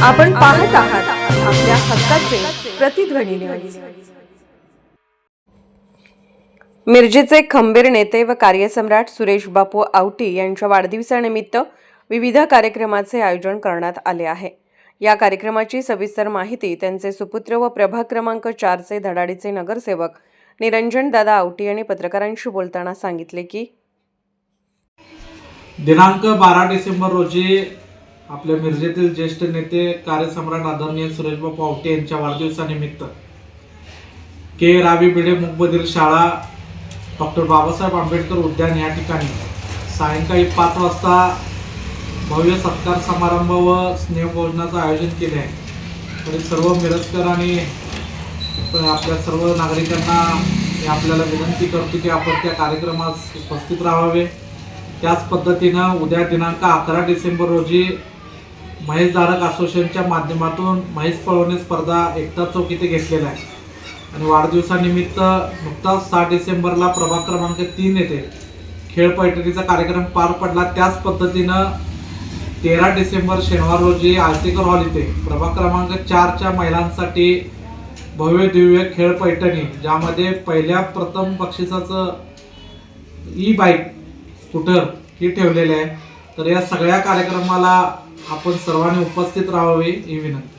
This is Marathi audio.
आपण पाहत आहात आपल्या हक्काचे प्रतिध्वनी न्यूज। मिरजेचे खंबीर नेते व कार्यसम्राट सुरेश बापू आवटी यांच्या वाढदिवसानिमित्त विविध कार्यक्रमाचे आयोजन करण्यात आले आहे। या कार्यक्रमाची सविस्तर माहिती त्यांचे सुपुत्र व प्रभाग क्रमांक 4 चे धडाडीचे नगरसेवक निरंजन दादा आवटी यांनी पत्रकारांशी बोलताना सांगितले की दिनांक 12 डिसेंबर रोजी आपल्या मिरजेतील ज्येष्ठ नेते कार्यसम्राट आदरणीय सुरेश बापू आवटी यांच्या वाढदिवसानिमित्त के रावी भिडे मुकबधीर शाळा डॉक्टर बाबासाहेब आंबेडकर उद्यान या ठिकाणी सायंकाळी 5 वाजता भव्य सत्कार समारंभ व स्नेहभोजनाचं आयोजन केले आहे। तरी सर्व मिरजकर आणि आपल्या सर्व नागरिकांना आपल्याला विनंती करतो की आपण त्या कार्यक्रमास उपस्थित राहावे। त्याच पद्धतीनं उद्या दिनांक 11 डिसेंबर रोजी महेश धारक असोसिएशनच्या माध्यमातून महेश पळवणे स्पर्धा एकता चौक इथे घेतलेला आहे आणि वाढदिवसानिमित्त नुकताच 6 डिसेंबरला प्रभाग क्रमांक 3 येथे खेळ पैठणीचा कार्यक्रम पार पडला। त्याच पद्धतीनं 13 डिसेंबर शनिवार रोजी आलतेकर हॉल इथे प्रभाग क्रमांक 4 च्या महिलांसाठी भव्य दिव्य खेळ पैठणी ज्यामध्ये पहिल्या प्रथम बक्षिसाचं ई बाईक स्कूटर ही ठेवलेले आहे। तर या सगळ्या कार्यक्रमाला आपण सर्वांनी उपस्थित राहावे ही विनंती।